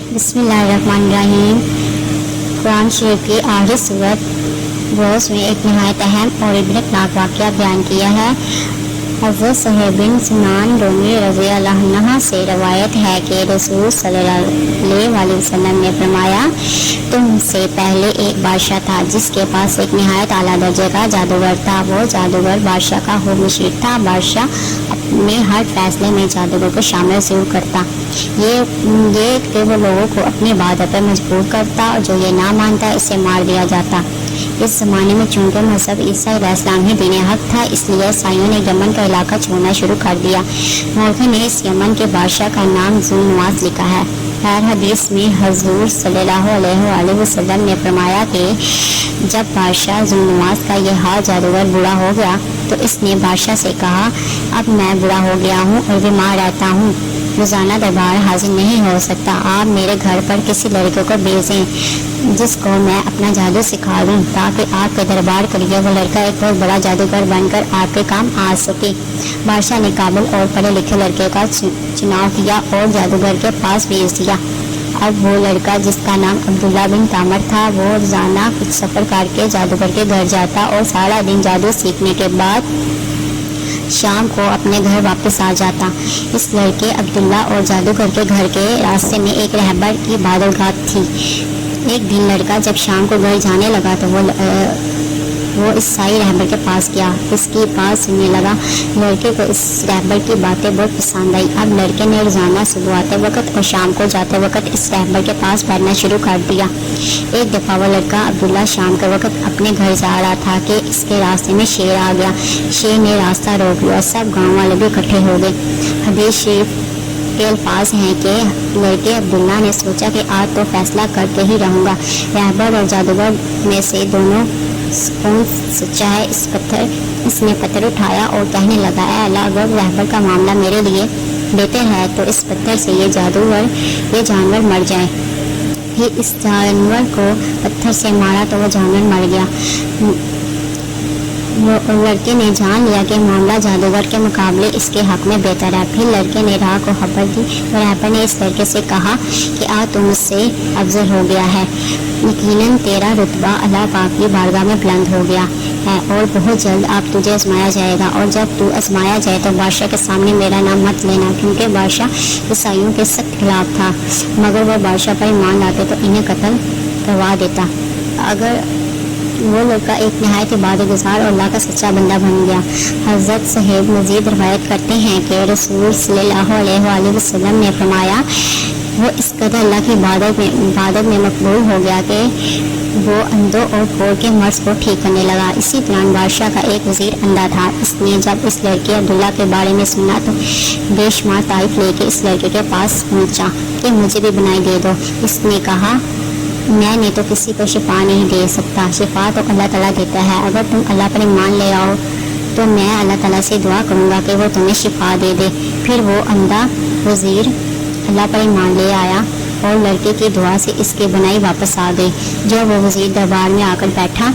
बिस्मिल्लाहिर्रहमानिर्रहीम। कुरान शरीफ की आखिरी सूरत रोज़ में एक नहायत अहम और इबरतनाक वाक़या बयान किया है। हज़रत सहब बिन सिनान रूमी रज़ी अल्लाह अन्हा से रवायत है कि रसूल सल्लल्लाहु अलैहि वसल्लम ने फरमाया, तुमसे पहले एक बादशाह था जिसके पास एक नहायत आला दर्जे का जादूगर था। वो जादूगर बादशाह का हो मुशीर था। बादशाह अपने हर फैसले में जादूगर को शामिल ज़रूर करता, ये कि वो लोगों को अपनी इबादत पर मजबूर करता और जो ये ना मानता इसे मार दिया जाता। इस ज़माने में चूँकि मज़हब ईसा अलैहिस्सलाम ही दीन हक था, इसलिए ईसाइयों ने यमन का इलाका छोड़ना शुरू कर दिया। मौलवी ने इस यमन के बादशाह का नाम ज़ुलनुवास लिखा है। हर हदीस में हजूर सल्लल्लाहु अलैहि वसल्लम ने फरमाया कि जब बादशाह ज़ुलनुवास का यह हाल जादूगर बुरा हो गया तो इसने बादशाह से कहा, अब मैं बुरा हो गया हूँ और बीमार रहता हूँ, रोज़ाना दरबार हाजिर नहीं हो सकता। आप मेरे घर पर किसी लड़के को भेजें जिसको मैं अपना जादू सिखा दूँ ताकि आपके दरबार के लिए वो लड़का एक बहुत बड़ा जादूगर बनकर आपके काम आ सके। बादशाह ने काबिल और पढ़े लिखे लड़के का चुनाव किया और जादूगर के पास भेज दिया। अब वो लड़का जिसका नाम अब्दुल्ला बिन तामर था, वो रोज़ाना कुछ सफ़र करके जादूगर के घर जाता और सारा दिन जादू सीखने के बाद शाम को अपने घर वापस आ जाता। इस लड़के अब्दुल्ला और जादूगर के घर के रास्ते में एक रहबर की इबादतगाह थी। एक दिन लड़का जब शाम को घर जाने लगा तो वो ईसाई रहबर के पास गया। इसकी बात सुनने लगा। लड़के को इस रहबर की बातें बहुत पसंद आई। अब लड़के ने रोज़ाना सुबह आते वक्त और शाम को जाते वक्त इस रहबर के पास बैठना शुरू कर दिया। एक दफ़ा वो लड़का अब्दुल्ला शाम के वक्त अपने घर जा रहा था कि इसके रास्ते में शेर आ गया। शेर ने रास्ता रोक लिया। सब गाँव वाले भी इकट्ठे हो गए। हदीस शरीफ के अल्फाज हैं कि लड़के अब्दुल्ला ने सोचा कि आज तो फैसला करके ही रहूँगा। रहबर और जादूगर में से दोनों कौन सच्चा है? इसने पत्थर उठाया और कहने लगा, ऐ अल्लाह, अगर रहबर का मामला मेरे लिए बेहतर है तो इस पत्थर से ये जानवर मर जाए। फिर इस जानवर को पत्थर से मारा तो वो जानवर मर गया। लड़के ने जान लिया कि मामला जादूगर के मुकाबले इसके हक में बेहतर है। फिर लड़के ने राह को खबर दी और रहबर ने इस लड़के से कहा कि आज तुम मुझसे अफजल हो गया है। यकीनन तेरा रुतबा अल्लाह पाक की बारगाह में बुलंद हो गया है और बहुत जल्द आप तुझे आजमाया जाएगा। और जब तू आजमाया जाए तो बादशाह के सामने मेरा नाम मत लेना, क्योंकि बादशाह ईसाइयों के सख्त खिलाफ था। मगर वह बादशाह पर ईमान लाते तो इन्हें कत्ल करवा देता। अगर वो लड़का एक नहायत इबादत गुज़ार और अल्लाह का सच्चा बंदा बन गया। हज़रत साहब मज़ीद रवायत करते हैं कि रसूल सल्लल्लाहु अलैहि वसल्लम ने फरमाया, वो इस कदर अल्लाह की इबादत में मकबूल हो गया कि वो अंधों और कोढ़ के मर्ज़ को ठीक करने लगा। इसी दौरान बादशाह का एक वज़ीर अंधा था। इसने जब इस लड़के अब्दुल्ला के बारे में सुना तो बेशुमार तारीफ लेके इस लड़के के पास पहुँचा कि मुझे भी बनाई दे दो। इसने कहा, मैंने तो किसी को शिफा नहीं दे सकता, शिफा तो अल्लाह ताला देता है। अगर तुम अल्लाह पर ईमान ले आओ तो मैं अल्लाह ताला से दुआ करूँगा कि वो तुम्हें शिफा दे दे। फिर वो अंधा वज़ीर अल्लाह पर ईमान ले आया और लड़के की दुआ से इसकी बनाई वापस आ गई। जब वो वज़ीर दरबार में आकर बैठा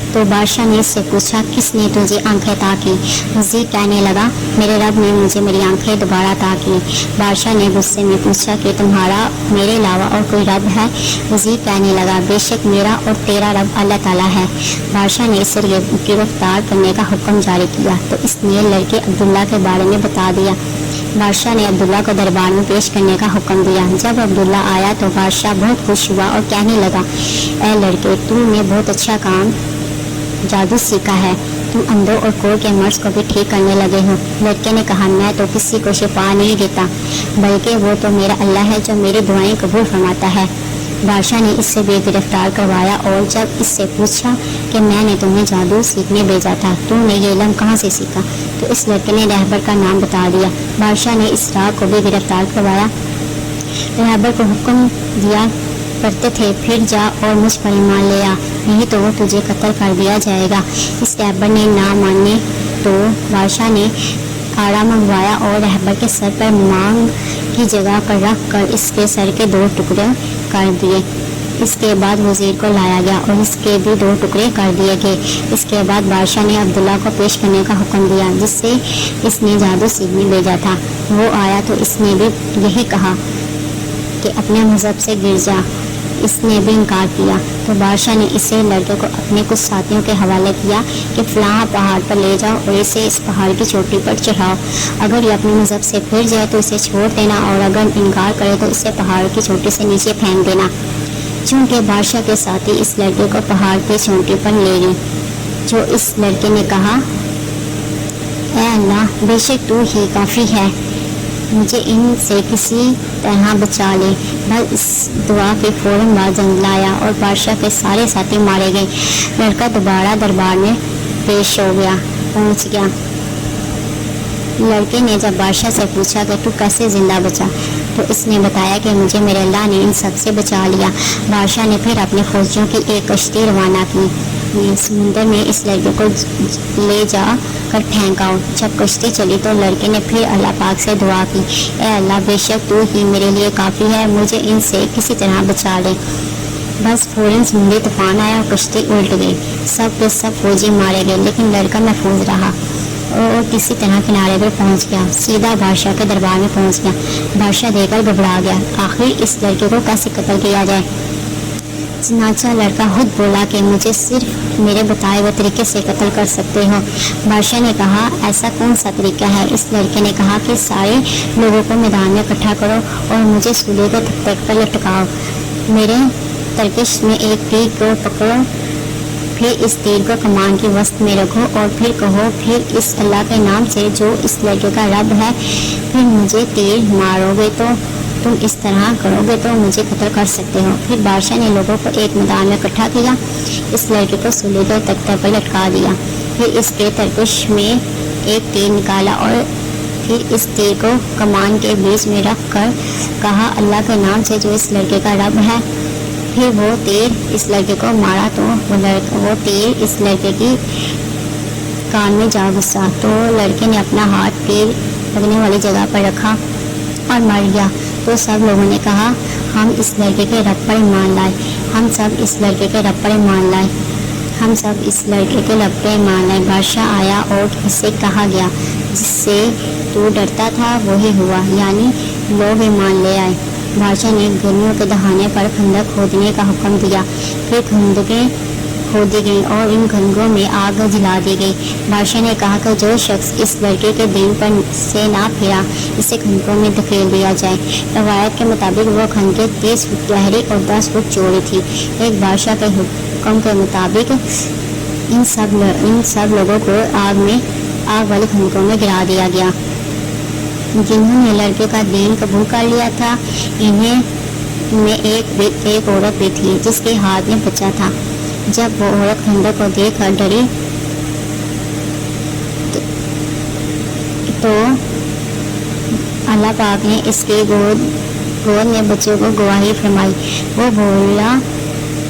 तो बादशाह ने इससे पूछा, किसने तुझे आंखें अता की? वज़ीर कहने लगा, मेरे रब ने मुझे मेरी आंखें दोबारा अता की। बादशाह ने गुस्से में पूछा कि तुम्हारा मेरे अलावा और कोई रब है? वज़ीर कहने लगा, बेशक मेरा और तेरा रब अल्लाह ताला है। बादशाह ने इसे गिरफ्तार करने का हुक्म जारी किया तो इसने लड़के अब्दुल्ला के बारे में बता दिया। बादशाह ने अब्दुल्ला को दरबार में पेश करने का हुक्म दिया। जब अब्दुल्ला आया तो बादशाह बहुत खुश हुआ और कहने लगा, ऐ लड़के, तुमने बहुत अच्छा काम जादू सीखा है। तुम अंधों और कोढ़ के मर्ज़ को भी ठीक करने लगे हो। लड़के ने कहा, मैं तो किसी को शिफा नहीं देता, बल्कि वो तो मेरा अल्लाह है जो मेरी दुआएं कबूल फरमाता है। बादशाह ने इससे भी गिरफ्तार करवाया और जब इससे पूछा कि मैंने तुम्हें जादू सीखने भेजा था, तुमने ये इल्म कहाँ से सीखा? तो इस लड़के ने रहबर का नाम बता दिया। बादशाह ने इस राह को भी गिरफ्तार करवाया। रहबर को हुक्म दिया करते थे, फिर जा और मुझ पर ईमान ले आ, नहीं तो वो तुझे कत्ल कर दिया जाएगा। इस रहबर ने ना माने तो बादशाह ने आड़ा मंगवाया और रहबर के सर पर मांग की जगह पर रख कर इसके सर के 2 टुकड़े कर दिए। इसके बाद वज़ीर को लाया गया और इसके भी 2 टुकड़े कर दिए गए। इसके बाद बादशाह ने अब्दुल्ला को पेश करने का हुक्म दिया जिससे इसने जादू सीखने भेजा था। वो आया तो इसने भी यही कहा, کہ اپنے مذہب سے گر جا۔ اس نے بھی انکار کیا تو بادشاہ نے اسے لڑکے کو اپنے کچھ ساتھیوں کے حوالے کیا کہ فلاں پہاڑ پر لے جاؤ اور اسے اس پہاڑ کی چوٹی پر چڑھاؤ۔ اگر یہ اپنے مذہب سے پھر جائے تو اسے چھوڑ دینا، اور اگر انکار کرے تو اسے پہاڑ کی چوٹی سے نیچے پھینک دینا۔ چونکہ بادشاہ کے ساتھی اس لڑکے کو پہاڑ کی چوٹی پر لے گئے، جو اس لڑکے نے کہا، اے اللہ، بے شک تو ہی کافی ہے، مجھے ان سے کسی طرح بچا لے۔ بس اس دعا کے فوراً بعد جنگل آیا اور بادشاہ کے سارے ساتھی مارے گئے۔ لڑکا دوبارہ دربار میں پیش پہنچ گیا۔ لڑکے نے جب بادشاہ سے پوچھا کہ تو کیسے زندہ بچا، تو اس نے بتایا کہ مجھے میرے اللہ نے ان سب سے بچا لیا۔ بادشاہ نے پھر اپنے فوجیوں کی ایک کشتی روانہ کی، سمندر میں اس لڑکے کو لے جا کر پھینکاؤ۔ جب کشتی چلی تو لڑکے نے پھر اللہ پاک سے دعا کی، اے اللہ، بے شک تو ہی میرے لیے کافی ہے، مجھے ان سے کسی طرح بچا لے۔ بس فوراً سمندری طوفان آیا اور کشتی الٹ گئی، سب کے سب فوجی مارے گئے، لیکن لڑکا محفوظ رہا اور کسی طرح کنارے پر پہنچ گیا، سیدھا بادشاہ کے دربار میں پہنچ گیا۔ بادشاہ دیکھ کر گھبرا گیا، آخر اس لڑکے کو کیسے قتل کیا جائے؟ چنانچہ لڑکا خود بولا کہ مجھے صرف میرے بتائے ہوئے طریقے سے قتل کر سکتے ہو۔ بادشاہ نے کہا، ایسا کون سا طریقہ ہے؟ اس لڑکے نے کہا کہ سارے لوگوں کو میدان میں اکٹھا کرو اور مجھے سولے کے تخت پر لٹکاؤ، میرے ترکش میں ایک تیر کو پکڑو، پھر اس تیر کو کمان کی وسط میں رکھو اور پھر کہو، پھر اس اللہ کے نام سے جو اس لڑکے کا رب ہے، پھر مجھے تیر مارو گے تو تم اس طرح کرو گے تو مجھے قتل کر سکتے ہو۔ پھر بادشاہ نے لوگوں کو ایک میدان میں اکٹھا کیا، اس لڑکے کو سولے کے تخت پر لٹکا دیا، پھر اس کے ترکش میں ایک تیر نکالا اور پھر اس تیر کو کمان کے بیچ میں رکھ کر کہا، اللہ کے نام سے جو اس لڑکے کا رب ہے، پھر وہ تیر اس لڑکے کو مارا تو وہ تیر اس لڑکے کی کان میں جا گھسا، تو لڑکے نے اپنا ہاتھ تیر لگنے والی جگہ پر رکھا اور مر گیا۔ تو سب لوگوں نے کہا، ہم اس لڑکے کے رب پر ایمان لائے، ہم سب اس لڑکے کے رب پر ایمان لائے، ہم سب اس لڑکے کے رب پر ایمان لائے۔ بادشاہ آیا اور اسے کہا گیا، جس سے تو ڈرتا تھا وہی ہوا، یعنی لوگ ایمان لے آئے۔ بادشاہ نے گرمیوں کے دہانے پر خندق کھودنے کا حکم دیا، پھر خندقیں کھودی گئیں اور ان خندقوں میں آگ جلا دی گئی۔ بادشاہ نے کہا کہ جو شخص اس لڑکے کے دین پر سے نہ پھرا، اسے خندقوں میں دھکیل دیا جائے۔ روایت کے مطابق وہ خندقیں 30 فٹ گہری اور 10 فٹ چوڑی تھی۔ ایک بادشاہ کے حکم کے مطابق ان سب لوگوں کو آگ والی خندقوں میں گرا دیا گیا۔ جنہوں نے لڑکے کا دین قبول کر لیا تھا، انہیں میں ایک عورت بھی تھی جس کے ہاتھ میں بچہ تھا۔ جب وہ عورت خندق کو دیکھ کر ڈری تو اللہ پاک نے اس کے گود میں بچوں کو گواہی فرمائی۔ وہ بولا،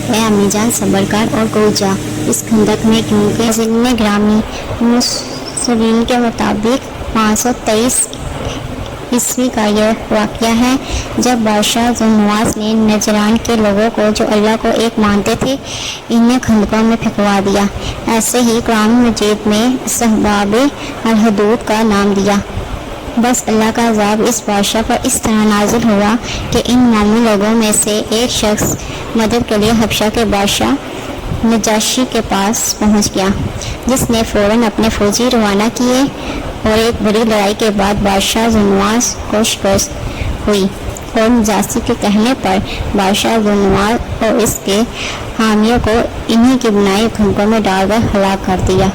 اے امی جان، صبر کر اور کود جا اس خندق میں، کیونکہ ضمن گرامی مصرین کے مطابق 523 عیسوی کا یہ واقعہ ہے، جب بادشاہ ذوالنواس نے نجران کے لوگوں کو جو اللہ کو ایک مانتے تھے، انہیں خندقوں میں پھینکوا دیا۔ ایسے ہی قرآن مجید میں صحباب الحدود کا نام دیا۔ بس اللہ کا عذاب اس بادشاہ پر اس طرح نازل ہوا کہ ان مومن لوگوں میں سے ایک شخص مدد کے لیے حبشہ کے بادشاہ نجاشی کے پاس پہنچ گیا، جس نے فوراً اپنے فوجی روانہ کیے اور ایک بڑی لڑائی کے بعد بادشاہ ذوالنواس کو شکست ہوئی اور نجاشی کے کہنے پر بادشاہ ذوالنواس اور اس کے حامیوں کو انہی کی بنائی خندقوں میں ڈال کر ہلاک کر دیا۔